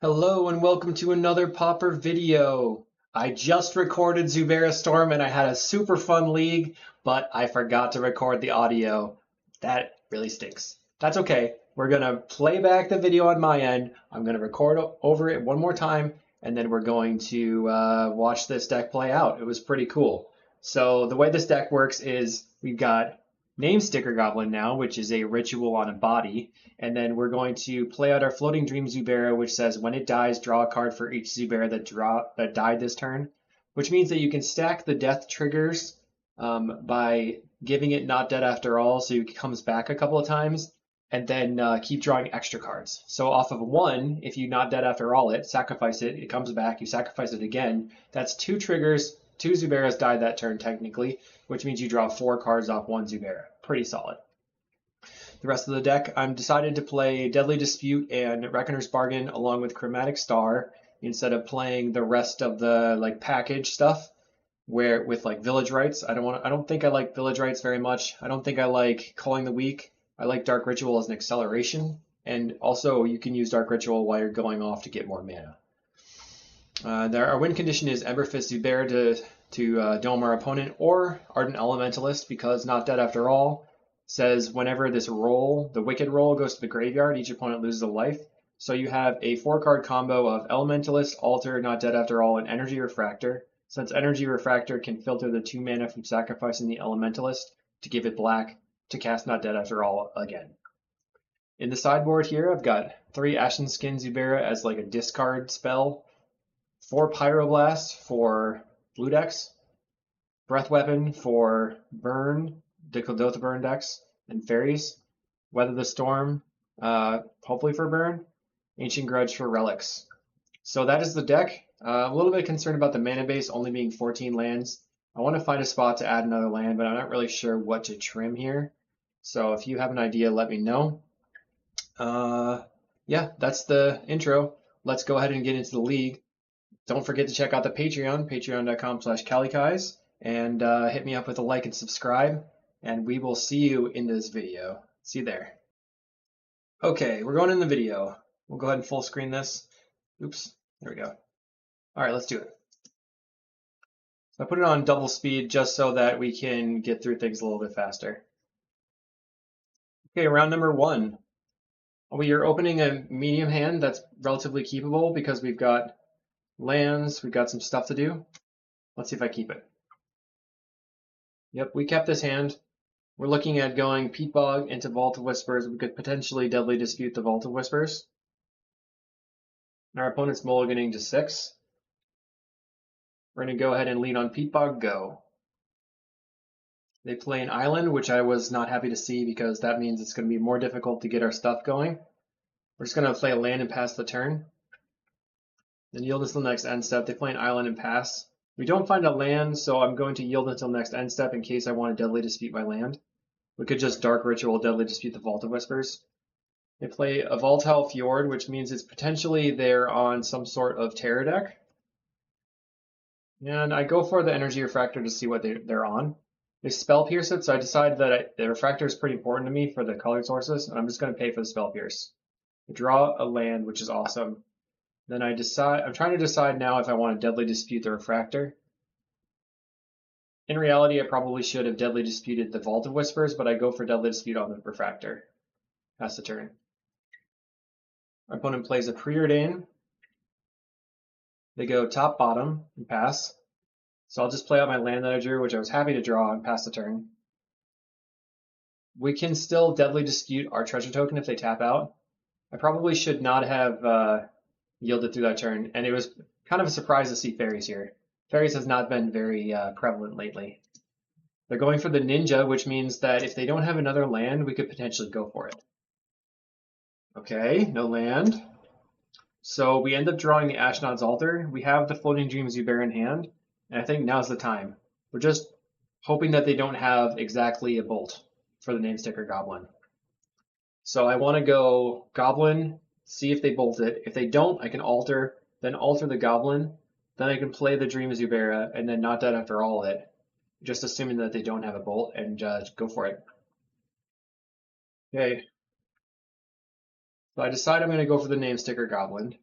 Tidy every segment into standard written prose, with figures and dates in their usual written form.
Hello and welcome to another Pauper video. I just recorded Zubera Storm and I had a super fun league, but I forgot to record the audio. That really stinks. That's okay. We're gonna play back the video on my end. I'm gonna record over it one more time, and then we're going to watch this deck play out. It was pretty cool. So the way this deck works is we've got named Sticker Goblin now, which is a ritual on a body. And then we're going to play out our Floating Dream Zubera, which says when it dies, draw a card for each Zubera that died this turn, which means that you can stack the death triggers by giving it not dead after all, so it comes back a couple of times, and then keep drawing extra cards. So off of one, if you not dead after all it, sacrifice it, it comes back, you sacrifice it again. That's two triggers. Two Zuberas died that turn technically, which means you draw 4 cards off one Zubera. Pretty solid. The rest of the deck, I'm decided to play Deadly Dispute and Reckoner's Bargain along with Chromatic Star instead of playing the rest of the package stuff where with Village Rites. I don't think I like Village Rites very much. I don't think I like Culling the Weak. I like Dark Ritual as an acceleration, and also you can use Dark Ritual while you're going off to get more mana. Our win condition is Emberfist Zubera to dome our opponent, or Ardent Elementalist, because not dead after all says whenever this roll, the Wicked roll, goes to the graveyard, each opponent loses a life. So you have a 4-card combo of Elementalist, Alter, Not Dead After All, and Energy Refractor. Since Energy Refractor can filter the 2 mana from sacrificing the Elementalist to give it black to cast Not Dead After All again. In the sideboard here, I've got 3 Ashen Skin Zubera as a discard spell, 4 Pyroblast for blue decks, Breath Weapon for burn, the Kuldotha burn decks, and fairies, Weather the Storm, hopefully for burn, Ancient Grudge for relics. So that is the deck. A little bit concerned about the mana base only being 14 lands. I want to find a spot to add another land, but I'm not really sure what to trim here. So if you have an idea, let me know. Yeah, that's the intro. Let's go ahead and get into the league. Don't forget to check out the Patreon, patreon.com/calicais, and hit me up with a like and subscribe, and we will see you in this video. See you there. Okay, we're going in the video. We'll go ahead and full screen this. Oops, there we go. All right, let's do it. So I put it on double speed just so that we can get through things a little bit faster. Okay, round number 1. We are opening a medium hand that's relatively keepable because we've got lands, we've got some stuff to do. Let's see if I keep it. Yep, we kept this hand. We're looking at going Peat Bog into Vault of Whispers. We could potentially Deadly Dispute the Vault of Whispers. And our opponent's mulliganing to 6. We're going to go ahead and lead on Peat Bog, go. They play an island, which I was not happy to see because that means it's going to be more difficult to get our stuff going. We're just going to play a land and pass the turn. Then yield until next end step. They play an island and pass. We don't find a land, so I'm going to yield until next end step in case I want to Deadly Dispute my land. We could just Dark Ritual Deadly Dispute the Vault of Whispers. They play a Volatile Fjord, which means it's potentially they're on some sort of terror deck. And I go for the Energy Refractor to see what they're on. They Spell Pierce it, so I decide that the Refractor is pretty important to me for the colored sources, and I'm just going to pay for the Spell Pierce. I draw a land, which is awesome. Then I'm trying to decide now if I want to Deadly Dispute the Refractor. In reality, I probably should have Deadly Disputed the Vault of Whispers, but I go for Deadly Dispute on the Refractor. Pass the turn. My opponent plays a Preordain. They go top, bottom, and pass. So I'll just play out my land that I drew, which I was happy to draw, and pass the turn. We can still Deadly Dispute our treasure token if they tap out. I probably should not have yielded through that turn, and it was kind of a surprise to see fairies here. Fairies has not been very prevalent lately. They're going for the ninja, which means that if they don't have another land, we could potentially go for it. Okay, no land. So we end up drawing the Ashnod's Altar. We have the Floating Dream Zubera in hand, and I think now's the time. We're just hoping that they don't have exactly a bolt for the name Sticker Goblin. So I want to go Goblin, see if they bolt it. If they don't, I can alter, then alter the Goblin. Then I can play the Dream Zubera, and then not dead after all it, just assuming that they don't have a bolt, and go for it. Okay. So I decide I'm going to go for the name Sticker Goblin.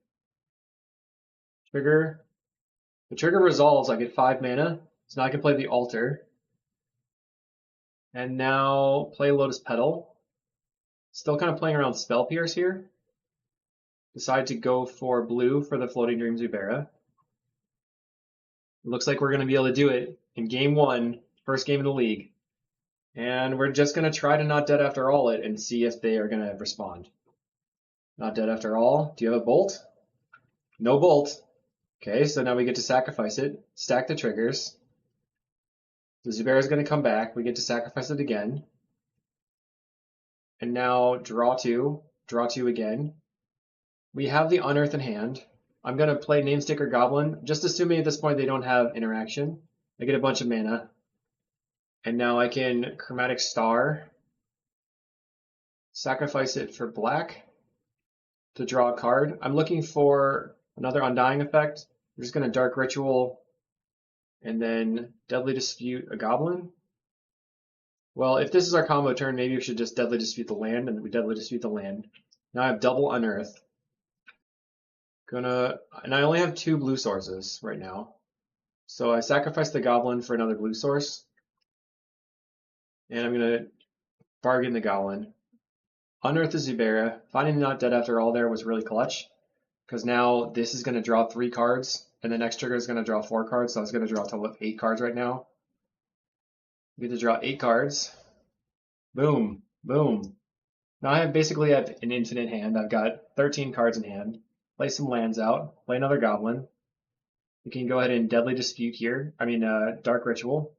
Trigger. The trigger resolves, I get 5 mana, so now I can play the altar. And now play Lotus Petal. Still kind of playing around Spell Pierce here. Decide to go for blue for the Floating Dream Zubera. It looks like we're going to be able to do it in game 1, first game of the league. And we're just going to try to not dead after all it and see if they are going to respond. Not dead after all. Do you have a bolt? No bolt. Okay, so now we get to sacrifice it, stack the triggers. The Zubera is going to come back. We get to sacrifice it again. And now draw 2 again. We have the Unearth in hand. I'm going to play name Sticker Goblin, just assuming at this point they don't have interaction. I get a bunch of mana. And now I can Chromatic Star, sacrifice it for black to draw a card. I'm looking for another Undying effect. I'm just going to Dark Ritual and then Deadly Dispute a Goblin. Well, if this is our combo turn, maybe we should just Deadly Dispute the land, and we Deadly Dispute the land. Now I have double Unearth. And I only have 2 blue sources right now. So I sacrifice the Goblin for another blue source. And I'm going to bargain the Goblin. Unearth the Zubera. Finding not dead after all there was really clutch. Because now this is going to draw 3 cards, and the next trigger is going to draw 4 cards, so I was going to draw a total of 8 cards right now. We get to draw 8 cards. Boom, boom. Now I basically have an infinite hand. I've got 13 cards in hand. Play some lands out. Play another Goblin. We can go ahead and Deadly Dispute here. Dark Ritual.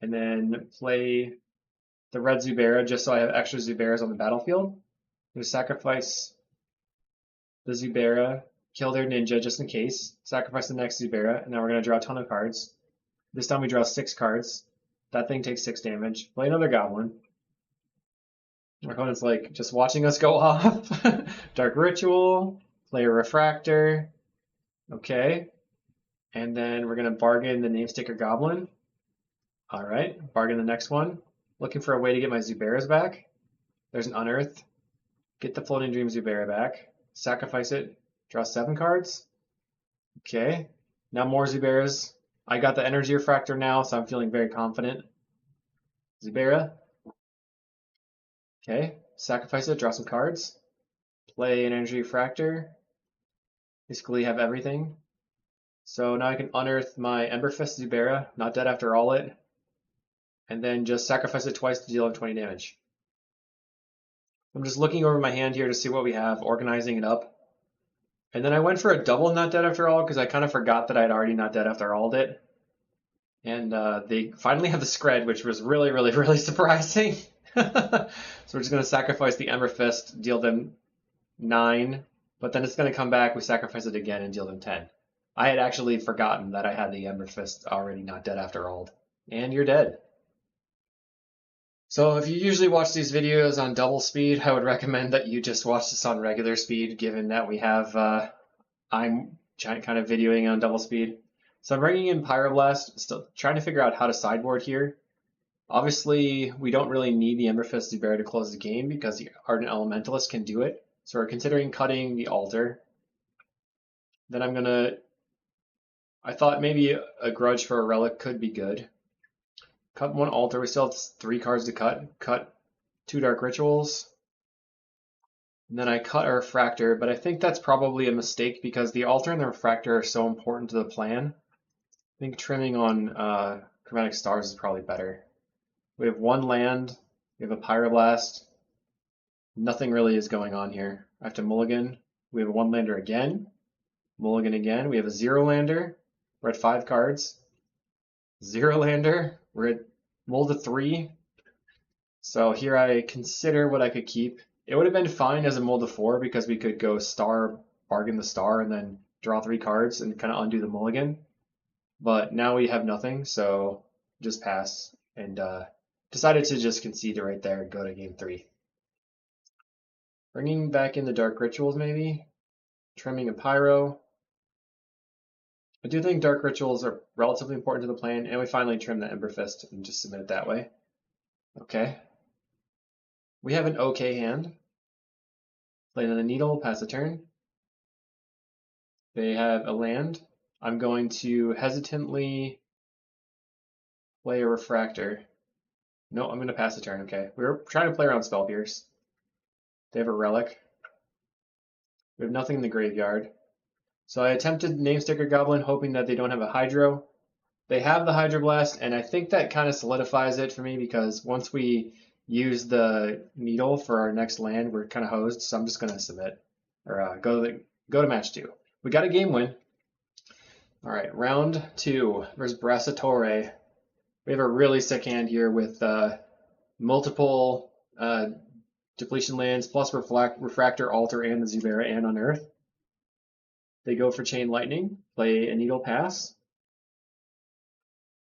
And then play the red Zubera just so I have extra Zuberas on the battlefield. I'm going to sacrifice the Zubera, kill their ninja just in case, sacrifice the next Zubera, and now we're going to draw a ton of cards. This time we draw 6 cards. That thing takes 6 damage. Play another Goblin. Our opponent's like just watching us go off. Dark Ritual, play a Refractor. Okay. And then we're going to bargain the name Sticker Goblin. Alright, bargain the next one. Looking for a way to get my Zuberas back. There's an Unearth. Get the Floating Dream Zubera back. Sacrifice it. Draw 7 cards. Okay. Now more Zuberas. I got the Energy Refractor now, so I'm feeling very confident. Zubera. Okay. Sacrifice it. Draw some cards. Play an Energy Refractor. Basically have everything. So now I can unearth my Emberfist Zubera, not dead after all it. And then just sacrifice it twice to deal 20 damage. I'm just looking over my hand here to see what we have, organizing it up. And then I went for a double not dead after all because I kind of forgot that I'd already not dead after all it. And they finally have the Scred, which was really, really, really surprising. So we're just going to sacrifice the Emberfist, deal them 9. But then it's going to come back, we sacrifice it again and deal them 10. I had actually forgotten that I had the Emberfist already not dead after all. And you're dead. So if you usually watch these videos on double speed, I would recommend that you just watch this on regular speed, given that we have, I'm kind of videoing on double speed. So I'm bringing in Pyroblast, still trying to figure out how to sideboard here. Obviously, we don't really need the Emberfist Zubera to close the game because the Ardent Elementalist can do it. So we're considering cutting the Altar. Then I thought maybe a Grudge for a Relic could be good. Cut 1 Altar, we still have 3 cards to cut. Cut 2 Dark Rituals. And then I cut a Refractor, but I think that's probably a mistake because the Altar and the Refractor are so important to the plan. I think trimming on Chromatic Stars is probably better. We have 1 land, we have a Pyroblast. Nothing really is going on here. I have to mulligan. We have a 1-lander again. Mulligan again. We have a 0-lander. We're at 5 cards. 0-lander. We're at mull to 3. So here I consider what I could keep. It would have been fine as a mull to 4 because we could go star, bargain the star, and then draw 3 cards and kind of undo the mulligan. But now we have nothing, so just pass. And decided to just concede it right there and go to game 3. Bringing back in the Dark Rituals maybe. Trimming a Pyro. I do think Dark Rituals are relatively important to the plan, and we finally trim the Emberfist and just submit it that way. Okay. We have an okay hand. Play the Needle, pass the turn. They have a land. I'm going to hesitantly play a Refractor. No, I'm going to pass the turn. Okay, we were trying to play around Spell Pierce. They have a Relic. We have nothing in the graveyard. So I attempted name Sticker Goblin, hoping that they don't have a Hydro. They have the Hydroblast, and I think that kind of solidifies it for me because once we use the Needle for our next land, we're kind of hosed. So I'm just going to submit or go to match 2. We got a game win. All right, round 2 versus Brassatore. We have a really sick hand here with multiple depletion lands plus Refractor, Alter, and the Zubera and Unearth. They go for Chain Lightning, play a Needle Pass.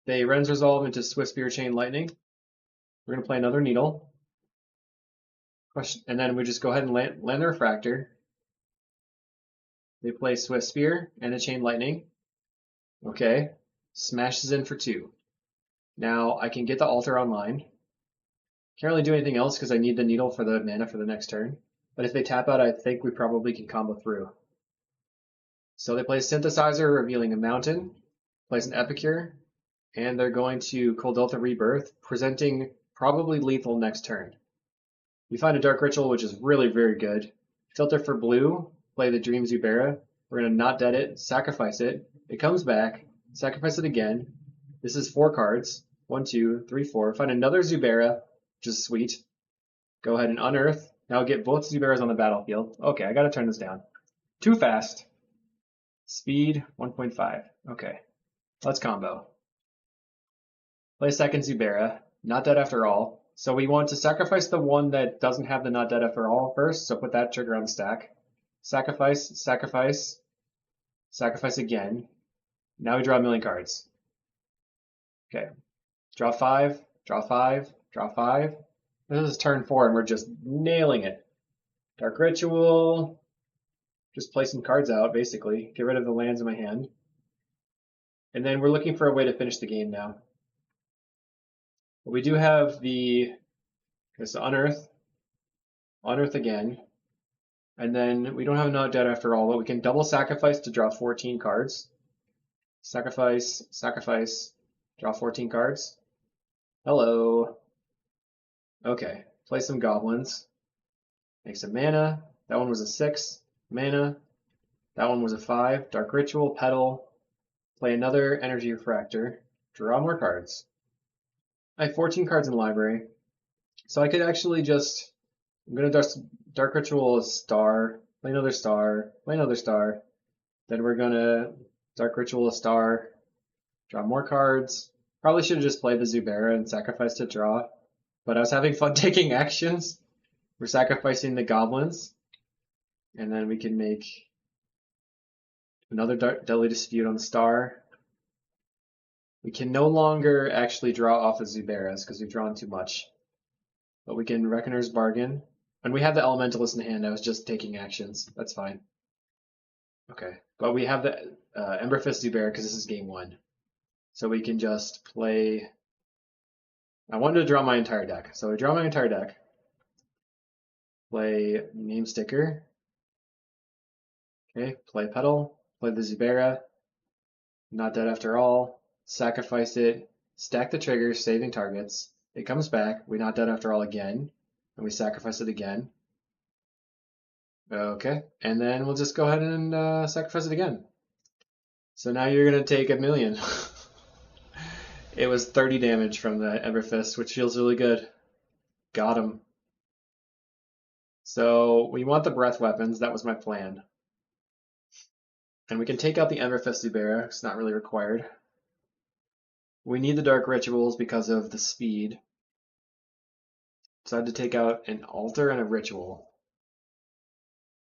They Ren's Resolve into Swiftspear Chain Lightning. We're going to play another Needle. And then we just go ahead and land the Refractor. They play Swiftspear and a Chain Lightning. Okay, smashes in for 2. Now I can get the Altar online. Can't really do anything else because I need the Needle for the mana for the next turn. But if they tap out, I think we probably can combo through. So they play Synthesizer, revealing a Mountain, plays an Epicure, and they're going to Kuldotha Rebirth, presenting probably lethal next turn. We find a Dark Ritual, which is really very good. Filter for blue, play the Dream Zubera. We're going to not dead it, sacrifice it. It comes back, sacrifice it again. This is 4 cards. 1, 2, 3, 4. Find another Zubera, which is sweet. Go ahead and unearth. Now get both Zuberas on the battlefield. Okay, I got to turn this down. Too fast. Speed 1.5. Okay, let's combo. Play a second Zubera. Not dead after all. So we want to sacrifice the one that doesn't have the not dead after all first. So put that trigger on the stack. Sacrifice, sacrifice, sacrifice again. Now we draw a million cards. Okay, draw 5, draw 5, draw 5. This is turn 4 and we're just nailing it. Dark Ritual. Just play some cards out, basically. Get rid of the lands in my hand. And then we're looking for a way to finish the game now. But we do have the Unearth. Unearth again. And then we don't have no dead after all, but we can double sacrifice to draw 14 cards. Sacrifice, sacrifice, draw 14 cards. Hello. Okay, play some goblins. Make some mana. That one was a 6. Mana. That one was a 5. Dark Ritual, Petal. Play another Energy Refractor. Draw more cards. I have 14 cards in the library. So I could actually just... I'm going to Dark Ritual a star. Play another star. Play another star. Then we're going to Dark Ritual a star. Draw more cards. Probably should have just played the Zubera and sacrificed to draw. But I was having fun taking actions. We're sacrificing the goblins. And then we can make another Deadly Dispute on the star. We can no longer actually draw off the Zuberas because we've drawn too much. But we can Reckoner's Bargain. And we have the Elementalist in hand. I was just taking actions. That's fine. Okay. But we have the Emberfist Zubera because this is game 1. So we can just play... I wanted to draw my entire deck. So I draw my entire deck. Play Name Sticker. Okay, play Petal, play the Zubera, not dead after all, sacrifice it, stack the triggers, saving targets. It comes back, we not dead after all again, and we sacrifice it again. Okay, and then we'll just go ahead and sacrifice it again. So now you're going to take 1 million. It was 30 damage from the Emberfist, which feels really good. Got him. So we want the breath weapons, that was my plan. And we can take out the Emberfist Zubera, it's not really required. We need the Dark Rituals because of the speed. So I had to take out an Altar and a Ritual.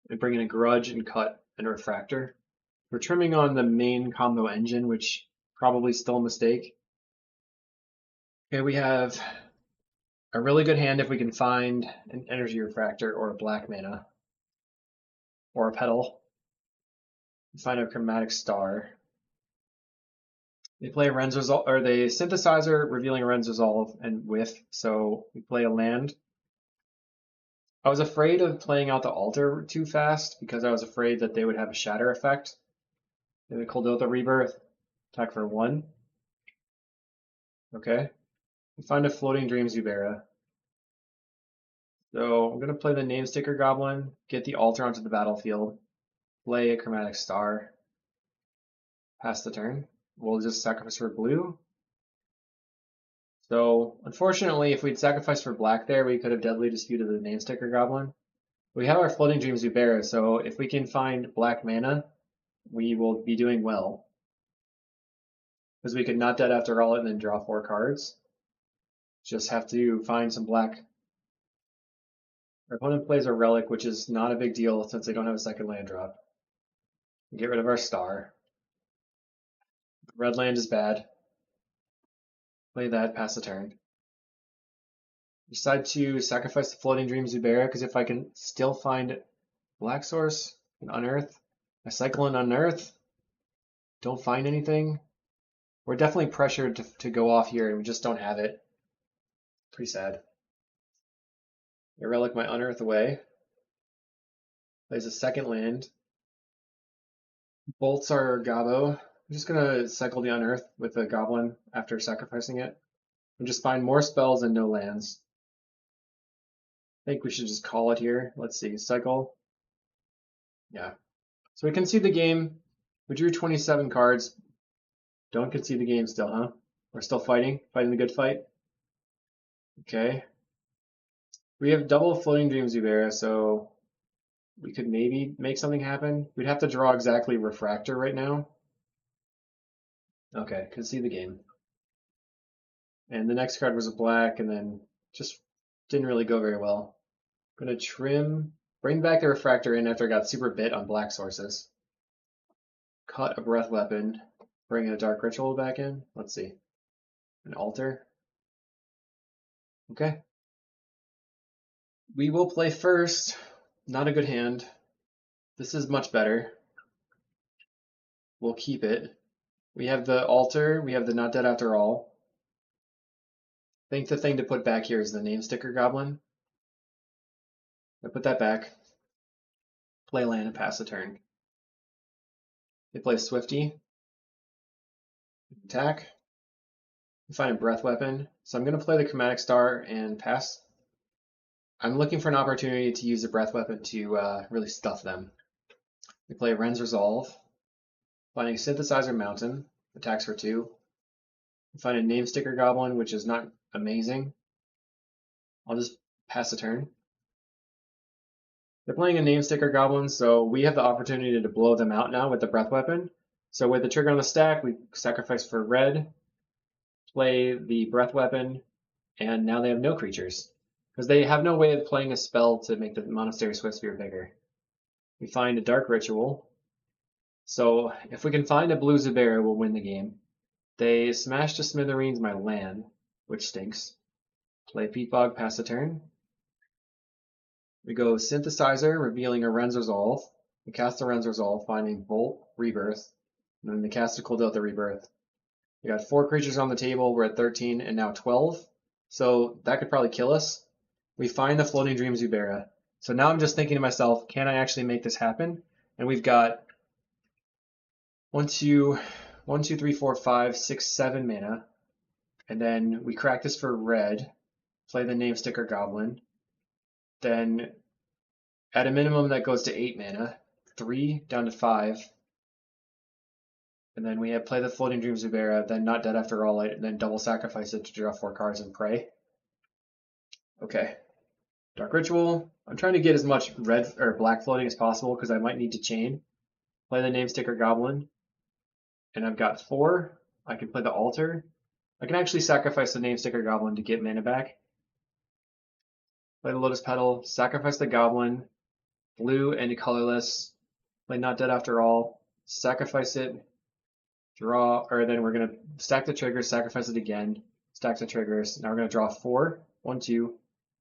And bring in a Grudge and Cut and a Refractor. We're trimming on the main combo engine, which probably still a mistake. Okay, we have a really good hand if we can find an Energy Refractor or a black mana. Or a Petal. Find a Chromatic Star. They play a Ren's Resolve, or they Synthesizer, revealing a Ren's Resolve and Whiff, so we play a land. I was afraid of playing out the Altar too fast because I was afraid that they would have a Shatter effect. The Kuldotha Rebirth. Attack for 1. Okay. We find a Floating Dream Zubera. So I'm going to play the Name Sticker Goblin, get the altar onto the battlefield, play a Chromatic Star, pass the turn. We'll just sacrifice for blue. So unfortunately, if we'd sacrificed for black there, we could have deadly disputed the Name Sticker Goblin. We have our Floating Dream Zubera, so if we can find black mana, we will be doing well. Because we could not dead after all and then draw 4 cards. Just have to find some black. Our opponent plays a relic, which is not a big deal since they don't have a second land drop. Get rid of our star. Red land is bad. Play that, pass the turn. Decide to sacrifice the Floating Dream Zubera, because if I can still find black source and unearth, I cycle and unearth, don't find anything. We're definitely pressured to go off here, and we just don't have it. Pretty sad. I relic my unearth away. Plays a second land. Bolts our Gabo. I'm just gonna cycle the unearth with the goblin after sacrificing it. And just find more spells and no lands. I think we should just call it here. Let's see, cycle. Yeah. So we concede the game. We drew 27 cards. Don't concede the game still, huh? We're still fighting the good fight. Okay. We have double Floating Dream Zubera, so we could maybe make something happen. We'd have to draw exactly Refractor right now. Okay, concede the game. And the next card was a black, and then just didn't really go very well. I'm gonna trim, bring back the Refractor in after I got super bit on black sources. Cut a Breath Weapon, bring a Dark Ritual back in. Let's see. An altar. Okay. We will play first. Not a good hand. This is much better. We'll keep it. We have the altar. We have the Not Dead After All. I think the thing to put back here is the Name Sticker Goblin. I put that back. Play land and pass the turn. They play Swifty. Attack. We find a Breath Weapon. So I'm going to play the Chromatic Star and pass. I'm looking for an opportunity to use the Breath Weapon to really stuff them. We play Ren's Resolve. Finding Synthesizer Mountain. Attacks for 2. We find a Name Sticker Goblin, which is not amazing. I'll just pass the turn. They're playing a Name Sticker Goblin, so we have the opportunity to blow them out now with the Breath Weapon. So with the trigger on the stack, we sacrifice for red, play the Breath Weapon, and now they have no creatures. Because they have no way of playing a spell to make the Monastery Swiftsphere bigger. We find a Dark Ritual. So if we can find a blue Zubera, we'll win the game. They smash to smithereens my land, which stinks. Play Peatbog, pass the turn. We go Synthesizer, revealing a Ren's Resolve. We cast a Ren's Resolve, finding Bolt, Rebirth, and then we cast a Kuldotha Rebirth. We got 4 creatures on the table. We're at 13 and now 12. So that could probably kill us. We find the Floating Dream Zubera. So now I'm just thinking to myself, can I actually make this happen? And we've got 1, 2, 3, 4, 5, 6, 7 mana. And then we crack this for red, play the Name Sticker Goblin. Then at a minimum that goes to 8 mana, 3 down to 5. And then we have play the Floating Dream Zubera, then Not Dead After All, and then double sacrifice it to draw 4 cards and pray. Okay. Dark Ritual. I'm trying to get as much red or black floating as possible because I might need to chain. Play the Name Sticker Goblin. And I've got 4. I can play the altar. I can actually sacrifice the Name Sticker Goblin to get mana back. Play the Lotus Petal, sacrifice the Goblin, blue and colorless. Play Not Dead After All, sacrifice it, draw, or then we're going to stack the triggers, sacrifice it again, stack the triggers. Now we're going to draw 4. 1, 2,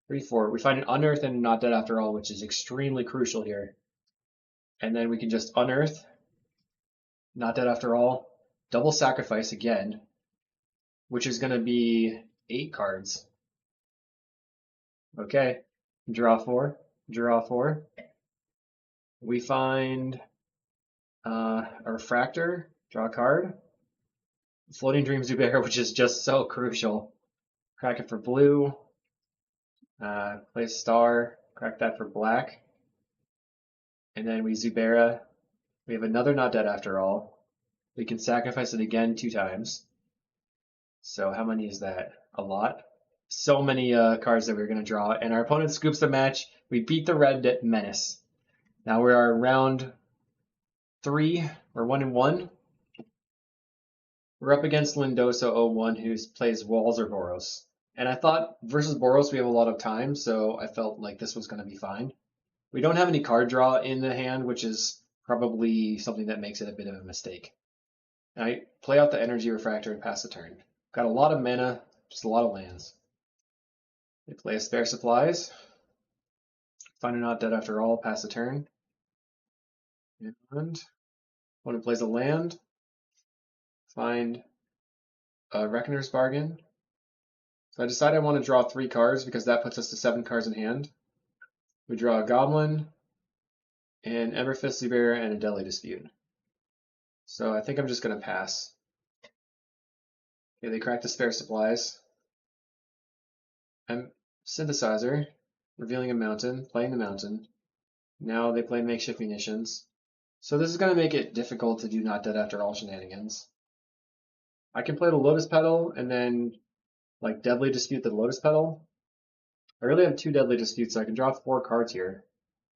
3, 4. We find an unearth and Not Dead After All, which is extremely crucial here. And then we can just unearth, Not Dead After All, double sacrifice again, which is going to be 8 cards. Okay, draw 4, draw 4. We find A Refractor, draw a card. Floating Dream Zubera, which is just so crucial. Crack it for blue. Play a star, crack that for black. And then we Zubera. We have another Not Dead After All. We can sacrifice it again 2 times. So how many is that? A lot. So many cards that we're going to draw. And our opponent scoops the match. We beat the Red Menace. Now we are round 3. We're 1-1. We're up against Lindoso01, who plays Walls or Boros. And I thought versus Boros we have a lot of time, so I felt like this was going to be fine. We don't have any card draw in the hand, which is probably something that makes it a bit of a mistake. And I play out the Energy Refractor and pass the turn. Got a lot of mana, just a lot of lands. They play a Spare Supplies. Find a Not Dead After All, pass the turn. And opponent plays a land. Find a Reckoner's Bargain. So I decide I want to draw 3 cards because that puts us to 7 cards in hand. We draw a Goblin, an Emberfist Zubera, and a Deadly Dispute. So I think I'm just going to pass. Okay, they crack the Spare Supplies. Synthesizer, revealing a mountain, playing the mountain. Now they play Makeshift Munitions. So this is going to make it difficult to do Not Dead After All shenanigans. I can play the Lotus Petal and then like Deadly Dispute the Lotus Petal. I really have 2 Deadly Disputes, so I can draw 4 cards here.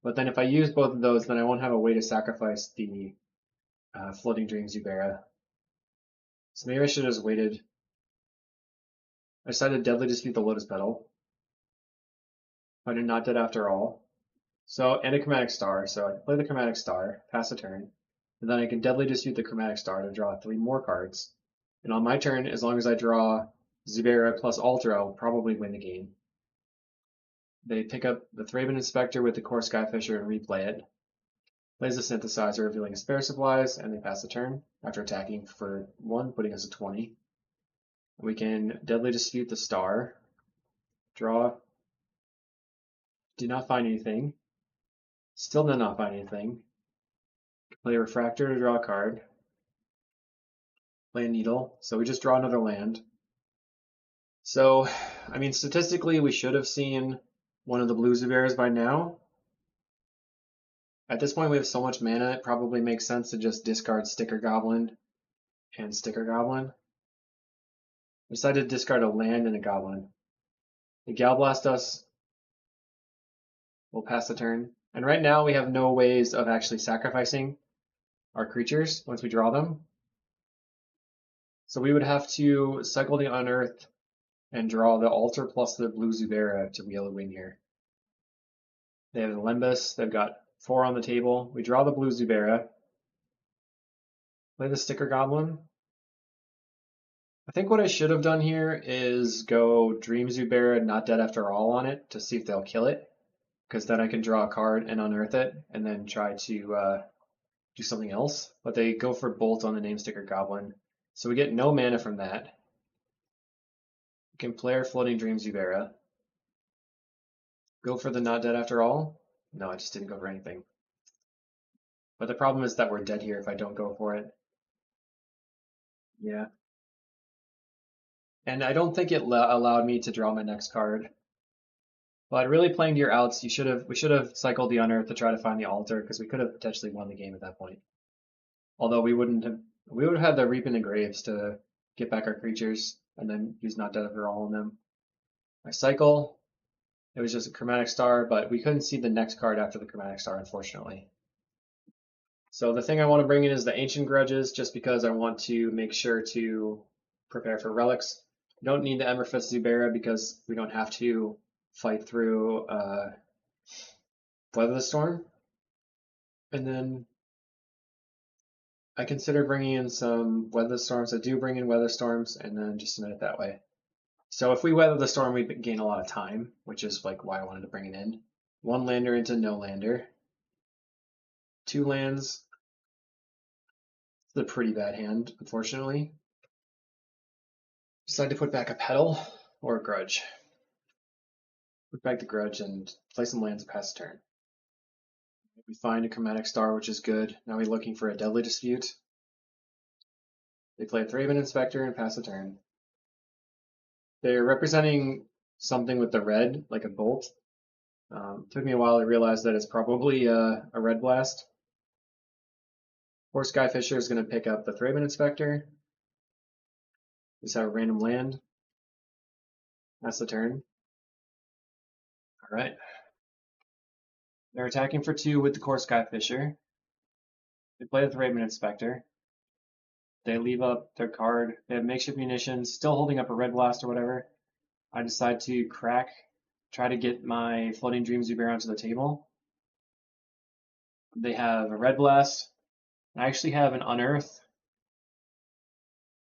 But then if I use both of those, then I won't have a way to sacrifice the Floating Dream Zubera. So maybe I should have just waited. I decided Deadly Dispute the Lotus Petal. I did Not Dead After All. So, and a Chromatic Star. So I can play the Chromatic Star, pass a turn, and then I can Deadly Dispute the Chromatic Star to draw 3 more cards. And on my turn, as long as I draw Zubera plus Alter, I'll probably win the game. They pick up the Thraben Inspector with the Core Skyfisher and replay it. Plays the Synthesizer, revealing a Spare Supplies, and they pass the turn after attacking for 1, putting us at 20. We can Deadly Dispute the Star, draw, did not find anything, still did not find anything. Play a Refractor to draw a card, play a Needle, so we just draw another land. So, I mean, statistically, we should have seen one of the blue Zuberas by now. At this point, we have so much mana, it probably makes sense to just discard Sticker Goblin and Sticker Goblin. I decided to discard a land and a Goblin. They Galblast us. We'll pass the turn. And right now, we have no ways of actually sacrificing our creatures once we draw them. So we would have to cycle the Unearth and draw the Altar plus the blue Zubera to be able to win here. They have the Lembas. They've got 4 on the table. We draw the blue Zubera. Play the Sticker Goblin. I think what I should have done here is go Dream Zubera, Not Dead After All on it to see if they'll kill it. Because then I can draw a card and unearth it and then try to do something else. But they go for Bolt on the name Sticker Goblin. So we get no mana from that. We can play our Floating Dream Zubera. Go for the Not Dead After All? No, I just didn't go for anything. But the problem is that we're dead here if I don't go for it. Yeah. And I don't think it allowed me to draw my next card. But really playing to your outs, we should have cycled the Unearth to try to find the Altar, because we could have potentially won the game at that point. Although we would have had the Reap in the Graves to get back our creatures and then use Not Dead After All on them. I cycle. It was just a Chromatic Star, but we couldn't see the next card after the Chromatic Star, unfortunately. So the thing I want to bring in is the Ancient Grudges, just because I want to make sure to prepare for relics. We don't need the Emberfist Zubera because we don't have to fight through Weather the Storm. And then I consider bringing in some Weather Storms. I do bring in Weather Storms and then just submit it that way. So if we Weather the Storm, we gain a lot of time, which is like why I wanted to bring it in. 1 lander into no lander. 2 lands. It's a pretty bad hand, unfortunately. Decide to put back a Petal or a Grudge. Put back the Grudge and play some lands to pass the turn. We find a Chromatic Star, which is good. Now we're looking for a Deadly Dispute. They play a 3-man Inspector and pass a turn. They're representing something with the red, like a bolt. Took me a while to realize that it's probably a Red Blast. Or Skyfisher is going to pick up the 3-man Inspector. Just have a random land. That's the turn. All right. They're attacking for 2 with the core Skyfisher. They play the 3-man Inspector. They leave up their card. They have makeshift munitions, still holding up a Red Blast or whatever. I decide to crack, try to get my Floating Dream Zubera onto the table. They have a Red Blast. I actually have an Unearth.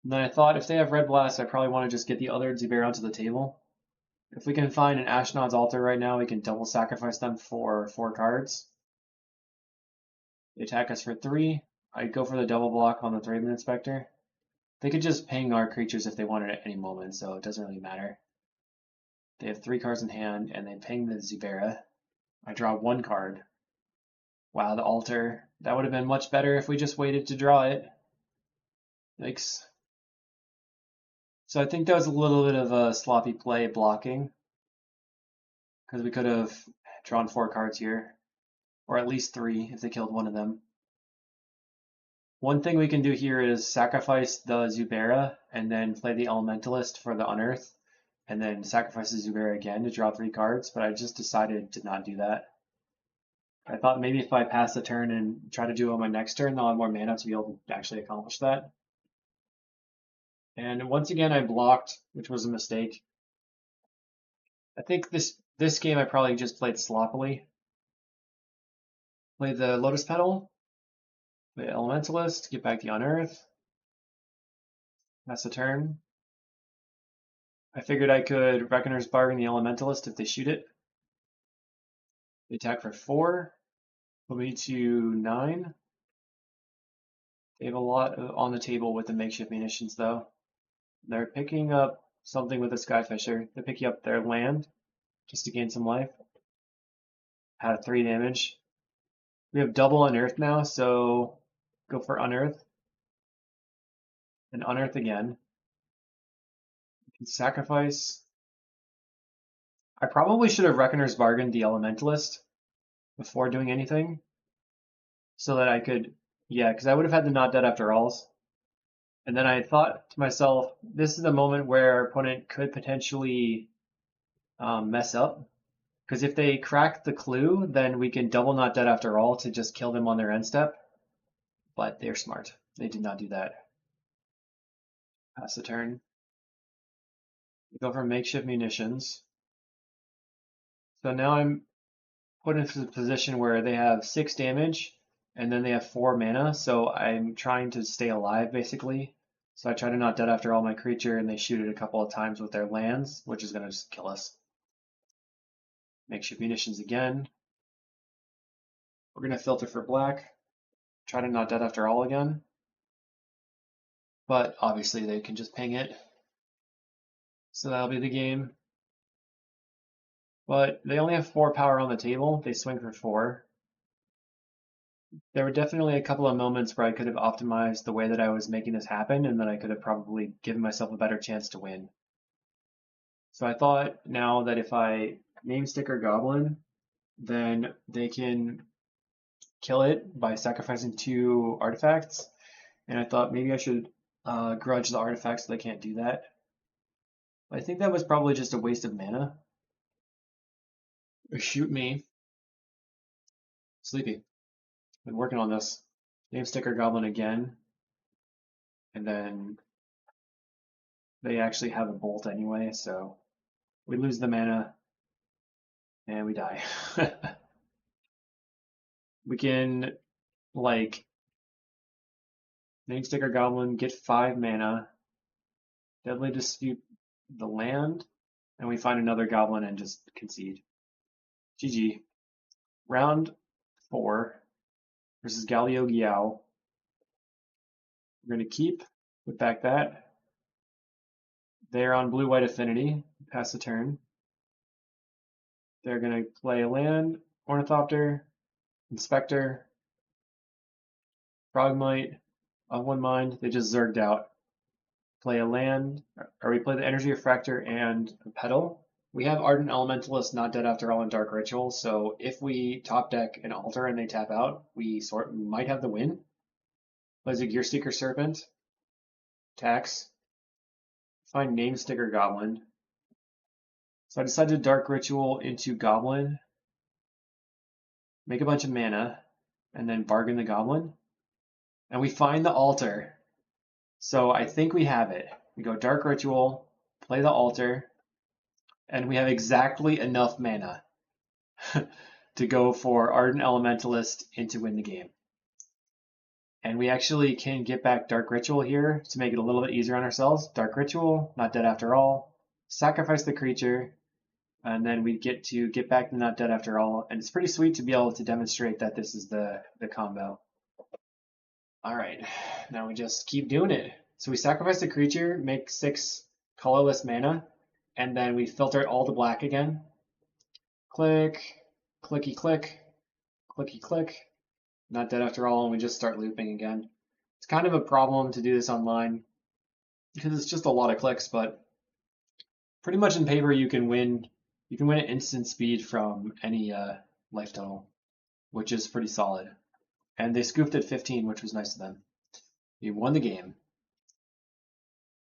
And then I thought if they have Red Blast, I probably want to just get the other Zubera onto the table. If we can find an Ashnod's Altar right now, we can double sacrifice them for 4 cards. They attack us for 3. I go for the double block on the 3-man Inspector. They could just ping our creatures if they wanted at any moment, so it doesn't really matter. They have 3 cards in hand, and they ping the Zubera. I draw 1 card. Wow, the altar. That would have been much better if we just waited to draw it. Yikes. So I think that was a little bit of a sloppy play blocking, because we could have drawn 4 cards here, or at least 3 if they killed one of them. One thing we can do here is sacrifice the Zubera and then play the Elementalist for the Unearth, and then sacrifice the Zubera again to draw 3 cards, but I just decided to not do that. I thought maybe if I pass the turn and try to do it on my next turn, I'll have more mana to be able to actually accomplish that. And once again, I blocked, which was a mistake. I think this game I probably just played sloppily. Play the Lotus Petal, play Elementalist, get back the Unearth. Pass the turn. I figured I could Reckoner's Bargain the Elementalist if they shoot it. They attack for 4, put me to 9. They have a lot on the table with the makeshift munitions, though. They're picking up something with a Skyfisher. They're picking up their land just to gain some life. Had 3 damage. We have double Unearth now, so go for Unearth. And Unearth again. You can sacrifice. I probably should have Reckoner's Bargained the Elementalist before doing anything, so that I could, yeah, because I would have had the Not Dead After Alls. And then I thought to myself, this is the moment where our opponent could potentially mess up. Because if they crack the clue, then we can double Not Dead After All to just kill them on their end step. But they're smart. They did not do that. Pass the turn. We go for makeshift munitions. So now I'm put into the position where they have 6 damage, and then they have 4 mana, so I'm trying to stay alive, basically. So I try to Not Dead After All my creature, and they shoot it a couple of times with their lands, which is going to just kill us. Makeshift munitions again. We're going to filter for black. Try to Not Dead After All again. But obviously they can just ping it. So that'll be the game. But they only have 4 power on the table. They swing for 4. There were definitely a couple of moments where I could have optimized the way that I was making this happen, and then I could have probably given myself a better chance to win. So I thought now that if I name Sticker Goblin, then they can kill it by sacrificing 2 artifacts. And I thought maybe I should grudge the artifacts so they can't do that. But I think that was probably just a waste of mana. Shoot me. Sleepy. Been working on this. Name Sticker Goblin again. And then they actually have a bolt anyway, so we lose the mana and we die. We can, like, name Sticker Goblin, get 5 mana, Deadly Dispute the land, and we find another goblin and just concede. GG. Round 4 versus Galio Giao. We're going to keep, put back that. They're on Blue-White Affinity, pass the turn. They're going to play a land, Ornithopter, Inspector, Frogmite, on one mind, they just zerged out. Play a land, or we play the Energy Refractor and a Petal. We have Ardent Elementalist not dead after all in Dark Ritual, so if we top deck an Altar and they tap out, we might have the win. Plays a Gear Seeker Serpent, tax, find name Sticker Goblin. So I decided to Dark Ritual into Goblin, make a bunch of mana, and then bargain the Goblin. And we find the Altar. So I think we have it. We go Dark Ritual, play the Altar, and we have exactly enough mana to go for Ardent Elementalist and to win the game. And we actually can get back Dark Ritual here to make it a little bit easier on ourselves. Dark Ritual, not dead after all. Sacrifice the creature, and then we get to get back the not dead after all. And it's pretty sweet to be able to demonstrate that this is the combo. All right, now we just keep doing it. So we sacrifice the creature, make 6 colorless mana, and then we filter it all to black again. Click, clicky click, clicky click. Not dead after all, and we just start looping again. It's kind of a problem to do this online because it's just a lot of clicks, but pretty much in paper you can win at instant speed from any life total, which is pretty solid. And they scooped at 15, which was nice of them. We won the game.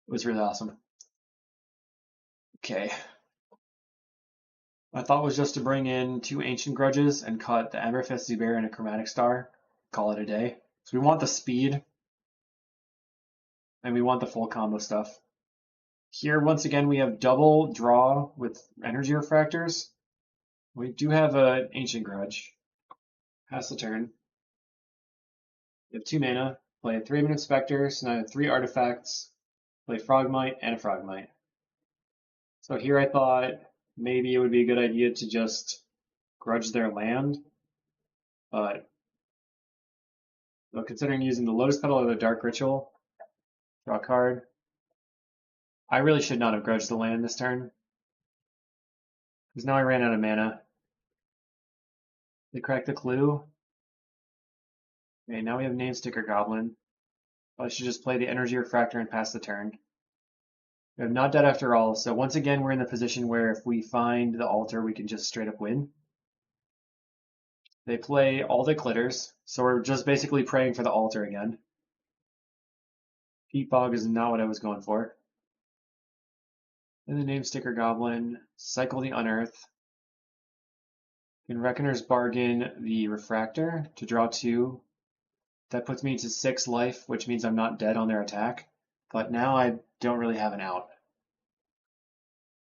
It was really awesome. Okay. My thought was just to bring in 2 Ancient Grudges and cut the Emberfist, Zubera, and a Chromatic Star. Call it a day. So we want the speed, and we want the full combo stuff. Here, once again, we have double draw with Energy Refractors. We do have an Ancient Grudge. Pass the turn. We have 2 mana. Play a 3-minute Spectre, so now I have 3 artifacts. Play Frogmite and a Frogmite. So here I thought maybe it would be a good idea to just grudge their land, but considering using the Lotus Petal or the Dark Ritual, draw a card. I really should not have grudged the land this turn, because now I ran out of mana. They cracked the clue. Okay, now we have name Sticker Goblin. I should just play the Energy Refractor and pass the turn. We have not dead after all, so once again we're in the position where if we find the Altar, we can just straight up win. They play all the Clitters, so we're just basically praying for the Altar again. Peat Bog is not what I was going for. And the name Sticker Goblin, cycle the Unearth. In Reckoner's Bargain, the Refractor to draw 2. That puts me to 6 life, which means I'm not dead on their attack. But now I don't really have an out.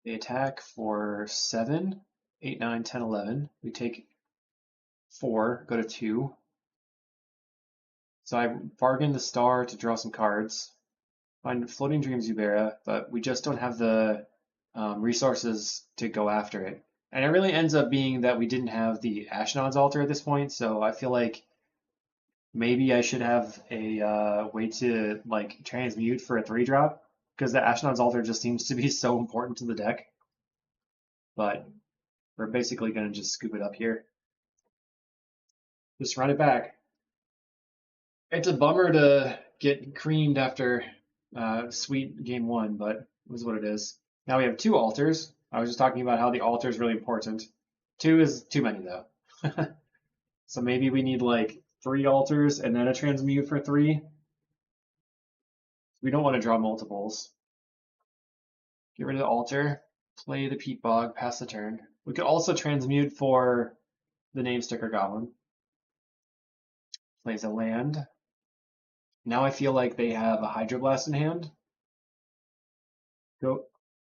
They attack for 7, 8, 9, 10, 11. We take 4, go to 2. So I bargained the star to draw some cards. Find Floating Dream Zubera, but we just don't have the resources to go after it. And it really ends up being that we didn't have the Ashnod's Altar at this point, so I feel like maybe I should have a way to like transmute for a 3-drop, because the Ashnod's Altar just seems to be so important to the deck. But we're basically going to just scoop it up here. Just run it back. It's a bummer to get creamed after sweet game 1, but it was what it is. Now we have 2 altars. I was just talking about how the altar is really important. 2 is too many though. So maybe we need like 3 altars and then a transmute for 3. We don't want to draw multiples. Get rid of the altar, play the Peat Bog, pass the turn. We could also transmute for the name Sticker Goblin. Plays a land. Now I feel like they have a Hydroblast in hand. Go.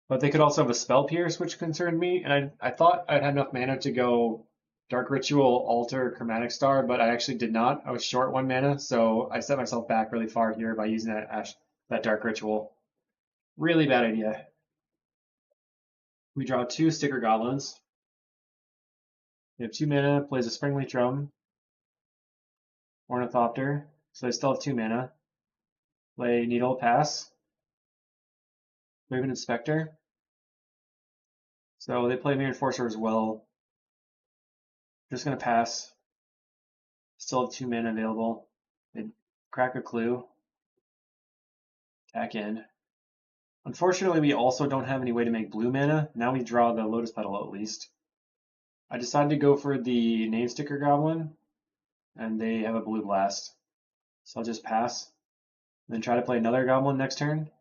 But they could also have a Spell Pierce, which concerned me. And I thought I'd had enough mana to go Dark Ritual, Altar, Chromatic Star, but I actually did not. I was short 1 mana, so I set myself back really far here by using that Dark Ritual. Really bad idea. We draw 2 Sticker Goblins. We have 2 mana, plays a Springleaf Drum, Ornithopter, so they still have 2 mana. Play Needle, pass. Raven Inspector. So they play Mirror Enforcer as well. Just going to pass. Still have 2 mana available. They crack a clue. Attack in. Unfortunately, we also don't have any way to make blue mana. Now we draw the Lotus Petal at least. I decided to go for the name Sticker Goblin, and they have a blue blast. So I'll just pass. And then try to play another Goblin next turn.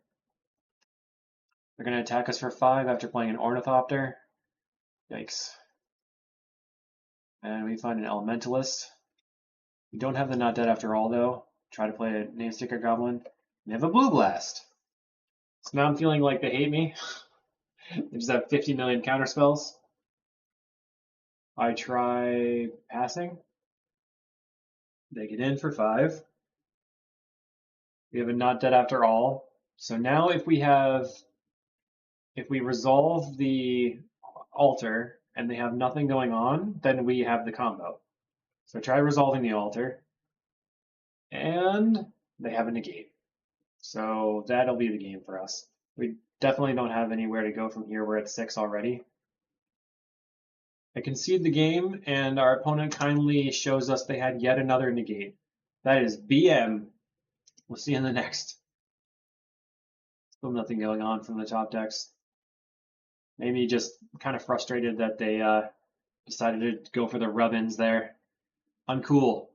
They're going to attack us for 5 after playing an Ornithopter. Yikes. And we find an Elementalist. We don't have the Not Dead After All, though. Try to play a name Sticker Goblin. They have a blue blast. So now I'm feeling like they hate me. They just have 50 million counterspells. I try passing. They get in for 5. We have a Not Dead After All. So now if we resolve the altar and they have nothing going on, then we have the combo. So try resolving the altar. And they have a negate. So that'll be the game for us. We definitely don't have anywhere to go from here. We're at 6 already. I concede the game, and our opponent kindly shows us they had yet another negate. That is BM. We'll see you in the next. Still nothing going on from the top decks. Maybe just kind of frustrated that they decided to go for the rub-ins there. Uncool.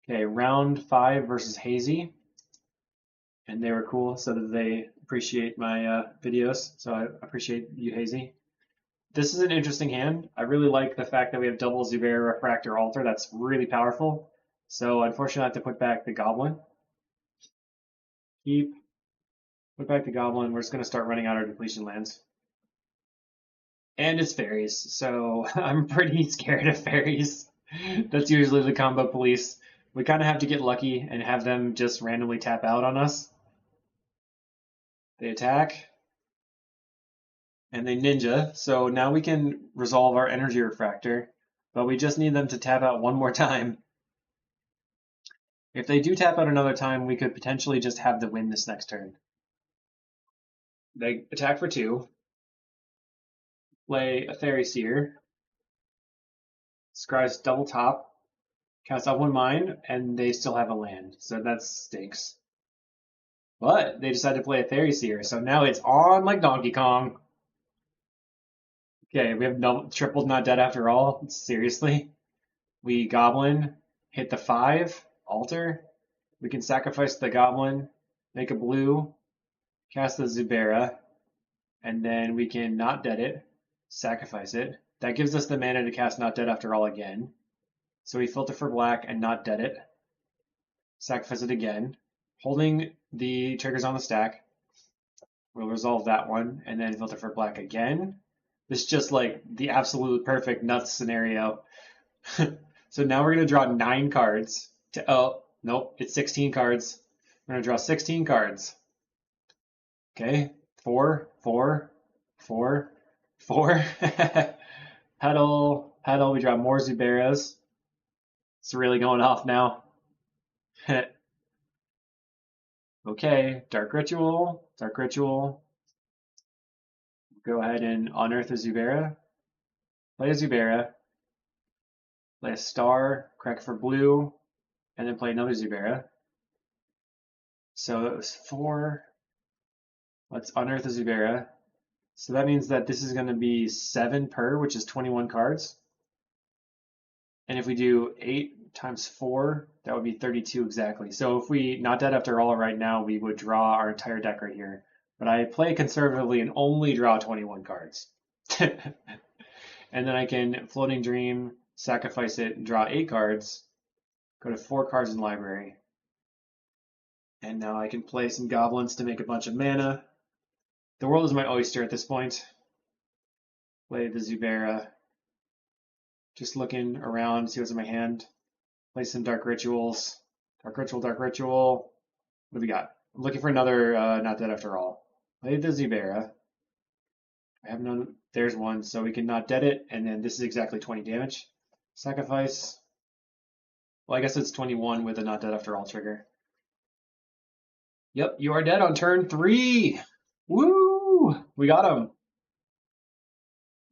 Okay, round 5 versus Hazy. And they were cool, so that they appreciate my videos. So I appreciate you, Hazy. This is an interesting hand. I really like the fact that we have double Zubera Refractor Altar. That's really powerful. So unfortunately I have to put back the Goblin. Keep. Put back the Goblin. We're just going to start running out our depletion lands. And it's fairies, so I'm pretty scared of fairies. That's usually the combo police. We kind of have to get lucky and have them just randomly tap out on us. They attack. And they ninja, so now we can resolve our energy refractor, but we just need them to tap out one more time. If they do tap out another time, we could potentially just have the win this next turn. They attack for 2, play a Fairy Seer, scries double top, cast up 1 Mind, and they still have a land, so that stinks. But they decide to play a Fairy Seer, so now it's on like Donkey Kong. Okay, we have tripled Not Dead After All. Seriously? We Goblin, hit the 5, altar. We can sacrifice the Goblin, make a blue, cast the Zubera, and then we can Not Dead it, sacrifice it. That gives us the mana to cast Not Dead After All again. So we filter for black and Not Dead it, sacrifice it again. Holding the triggers on the stack, we'll resolve that one, and then filter for black again. This is just like the absolute perfect nuts scenario. So now we're going to draw 9 cards. Oh, nope, it's 16 cards. We're going to draw 16 cards. Okay, 4, 4, 4, 4. Petal, we draw more Zuberas. It's really going off now. Okay, Dark Ritual. Go ahead and unearth a Zubera. Play a Zubera. Play a star, crack for blue, and then play another Zubera. So it was 4. Let's unearth a Zubera. So that means that this is going to be 7 per, which is 21 cards. And if we do 8 times 4, that would be 32 exactly. So if we Not Dead After All right now, we would draw our entire deck right here. But I play conservatively and only draw 21 cards. And then I can Floating Dream, sacrifice it, and draw 8 cards. Go to 4 cards in library. And now I can play some goblins to make a bunch of mana. The world is my oyster at this point. Play the Zubera. Just looking around, see what's in my hand. Play some Dark Rituals. Dark Ritual. What do we got? I'm looking for another Not Dead After All. Play the Zubera. I have no. There's one, so we can Not Dead it, and then this is exactly 20 damage. Sacrifice. Well, I guess it's 21 with a Not Dead After All trigger. Yep, you are dead on turn 3. Woo! We got him.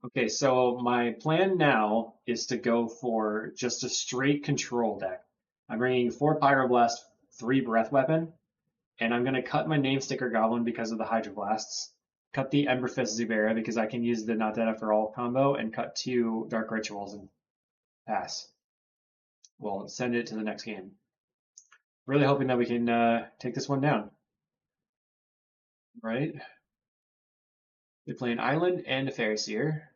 Okay, so my plan now is to go for just a straight control deck. I'm bringing 4 Pyroblast, 3 Breath Weapon, and I'm going to cut my name Sticker Goblin because of the Hydroblasts. Cut the Ember Fist Zubera because I can use the Not Dead After All combo, and cut 2 Dark Rituals and pass. We'll send it to the next game. Really hoping that we can take this one down. Right? They play an Island and a Fairy Seer.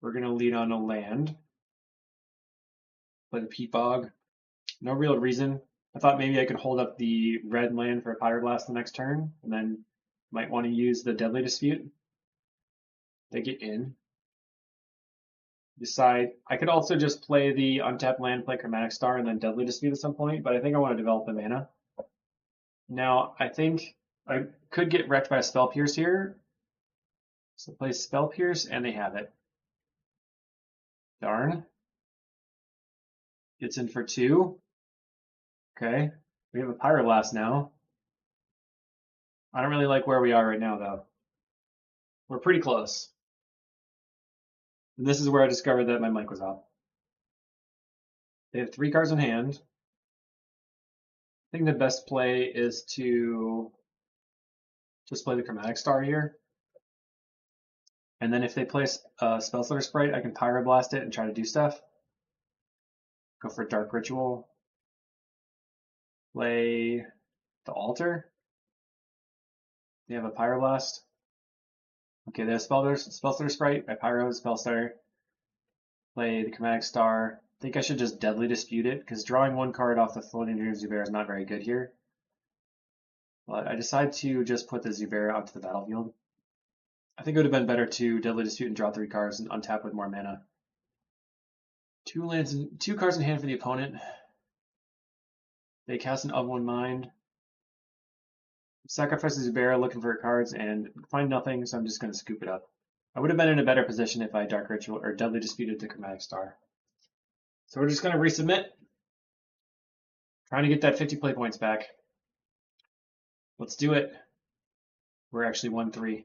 We're going to lead on a land. Play the Peat Bog. No real reason. I thought maybe I could hold up the red land for a Pyroblast the next turn, and then might want to use the Deadly Dispute. They get in. Decide. I could also just play the untapped land, play Chromatic Star, and then Deadly Dispute at some point, but I think I want to develop the mana. Now, I think I could get wrecked by a Spell Pierce here. So play Spell Pierce, and they have it. Darn. Gets in for 2. Okay. We have a Pyroblast now. I don't really like where we are right now, though. We're pretty close. And this is where I discovered that my mic was off. They have 3 cards in hand. I think the best play is to just play the Chromatic Star here. And then if they place a Spellslinger Sprite, I can Pyroblast it and try to do stuff. Go for Dark Ritual. Play the Altar. They have a Pyroblast. Okay, they have Spellslinger Sprite. I Pyro Spellstar. Play the Chromatic Star. I think I should just Deadly Dispute it, because drawing 1 card off the Floating Dream Zubera is not very good here. But I decide to just put the Zubera onto the battlefield. I think it would have been better to Deadly Dispute and draw 3 cards and untap with more mana. 2 lands and 2 cards in hand for the opponent. They cast an Of One Mind. Sacrifice the Zubera looking for cards and find nothing, so I'm just going to scoop it up. I would have been in a better position if I Dark Ritual or Deadly Disputed the Chromatic Star. So we're just going to resubmit. Trying to get that 50 play points back. Let's do it. We're actually 1-3.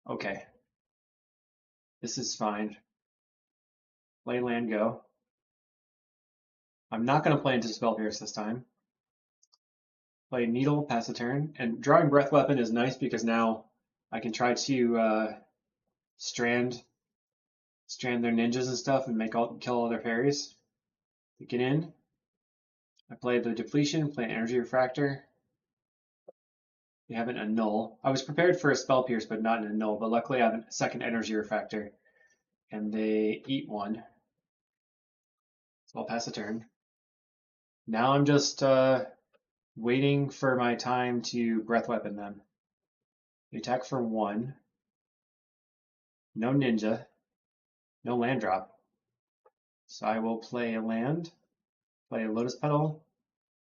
Okay. This is fine. Play land, go. I'm not going to play into Spell Pierce this time. Play Needle, pass a turn. And drawing Breath Weapon is nice because now I can try to strand their ninjas and stuff and kill all their fairies. To get in, I play the Depletion, play an Energy Refractor. They have an Annul. I was prepared for a Spell Pierce, but not an Annul, but luckily I have a second Energy Refractor. And they eat 1. So I'll pass a turn. Now I'm just waiting for my time to Breath Weapon them. They attack for 1. No Ninja. No land drop. So I will play a land. Play a Lotus Petal.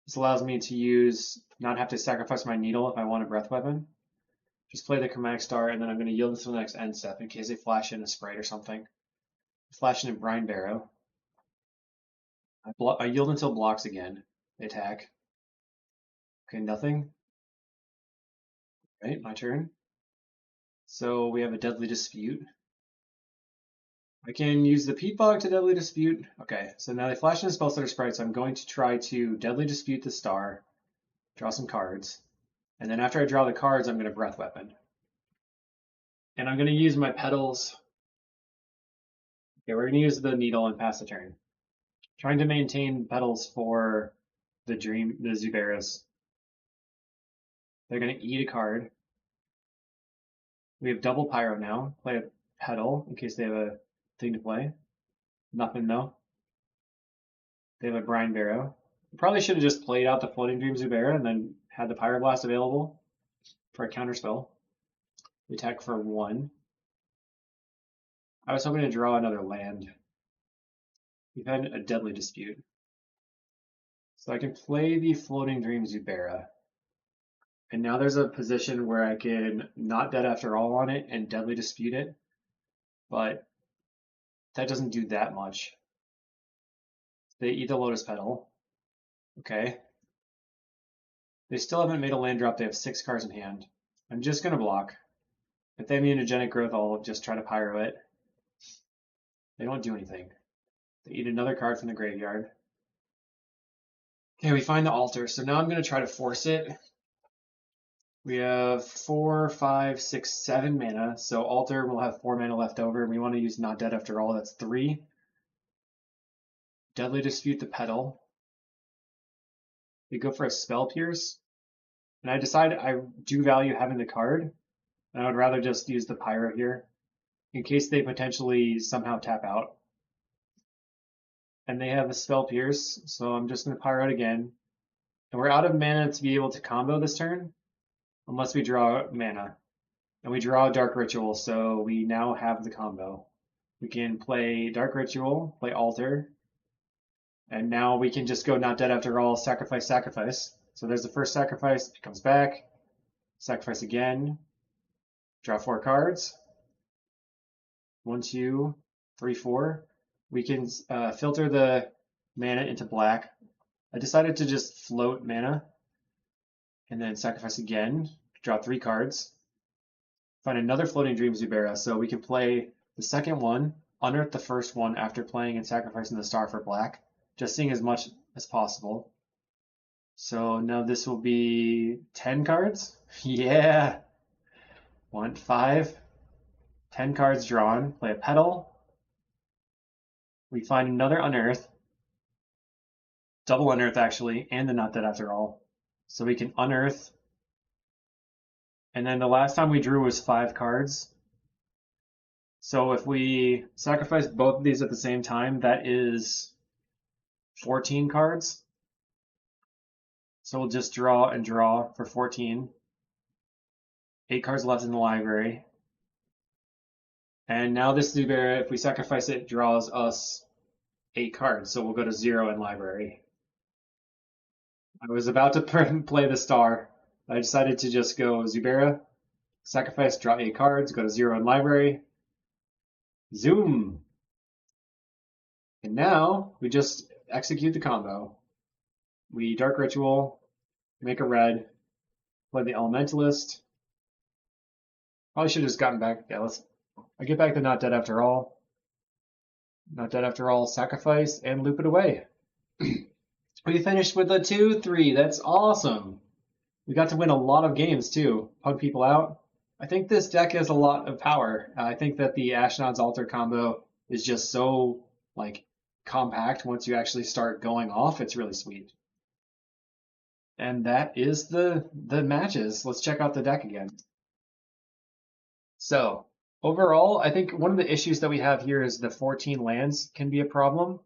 This allows me to not have to sacrifice my Needle if I want a Breath Weapon. Just play the Chromatic Star, and then I'm going to yield until the next end step in case they flash in a Sprite or something. Flash in a Brine Barrow. I yield until blocks again. They attack. Okay, nothing. Right, my turn. So we have a Deadly Dispute. I can use the Peat Bog to Deadly Dispute. Okay, so now they flash in a Spellstutter Sprite, so I'm going to try to Deadly Dispute the Star, draw some cards, and then after I draw the cards, I'm going to Breath Weapon. And I'm going to use my Petals. Okay, we're going to use the Needle and pass the turn. Trying to maintain Petals for the Zuberas. They're going to eat a card. We have double Pyro now. Play a Petal in case they have a thing to play. Nothing though. They have a Brine Barrow. Probably should have just played out the Floating Dream Zubera and then had the Pyroblast available for a counterspell. We attack for 1. I was hoping to draw another land. We've had a Deadly Dispute. So I can play the Floating Dream Zubera. And now there's a position where I can not Dead After All on it and Deadly Dispute it. But that doesn't do that much. They eat the Lotus Petal. Okay. They still haven't made a land drop. They have 6 cards in hand. I'm just going to block. If they have Mutagenic Growth, I'll just try to Pyro it. They don't do anything. They eat another card from the graveyard. Okay, we find the altar. So now I'm going to try to force it. We have 4, 5, 6, 7 mana. So altar will have 4 mana left over. We want to use Not Dead After All. That's 3. Deadly Dispute the Petal. We go for a Spell Pierce. And I decide I do value having the card. And I would rather just use the Pyro here in case they potentially somehow tap out. And they have a Spell Pierce, so I'm just going to Pyro it again. And we're out of mana to be able to combo this turn, unless we draw mana. And we draw a Dark Ritual, so we now have the combo. We can play Dark Ritual, play Altar, and now we can just go Not Dead After All, sacrifice, sacrifice. So there's the first sacrifice, it comes back, sacrifice again, draw 4 cards. 1, 2, 3, 4. We can filter the mana into black. I decided to just float mana and then sacrifice again, draw 3 cards. Find another Floating Dream Zubera, so we can play the second one, unearth the first one after playing and sacrificing the star for black, just seeing as much as possible. So now this will be 10 cards. Yeah! 1, 5, 10 cards drawn, play a Petal. We find another unearth, double unearth actually, and the Not Dead After All. So we can unearth. And then the last time we drew was 5 cards. So if we sacrifice both of these at the same time, that is 14 cards. So we'll just draw and draw for 14. 8 cards left in the library. And now this Zubera, if we sacrifice it, draws us 8 cards. So we'll go to 0 in library. I was about to play the star. I decided to just go Zubera, sacrifice, draw 8 cards, go to 0 in library. Zoom! And now we just execute the combo. We Dark Ritual, make a red, play the Elementalist. Probably should have just gotten back. Yeah, I get back to Not Dead After All. Not Dead After All, sacrifice, and loop it away. We finished with a 2-3. That's awesome. We got to win a lot of games too. Pug people out. I think this deck has a lot of power. I think that the Ashnod's Altar combo is just so compact once you actually start going off. It's really sweet. And that is the matches. Let's check out the deck again. So overall, I think one of the issues that we have here is the 14 lands can be a problem.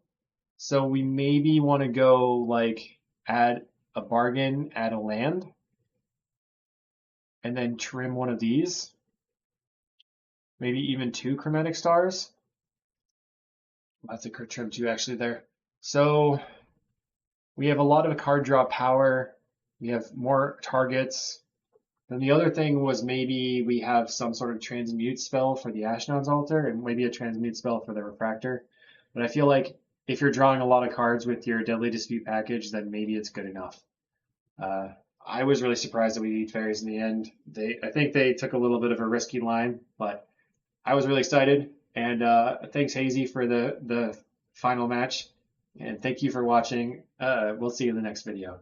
So we maybe want to go add a bargain, add a land, and then trim one of these. Maybe even 2 Chromatic Stars. I'll have to trim 2 actually there. So we have a lot of card draw power. We have more targets. Then the other thing was maybe we have some sort of transmute spell for the Ashnod's Altar and maybe a transmute spell for the Refractor. But I feel like if you're drawing a lot of cards with your Deadly Dispute package, then maybe it's good enough. I was really surprised that we beat Fairies in the end. I think they took a little bit of a risky line, but I was really excited. And thanks, Hazy, for the final match. And thank you for watching. We'll see you in the next video.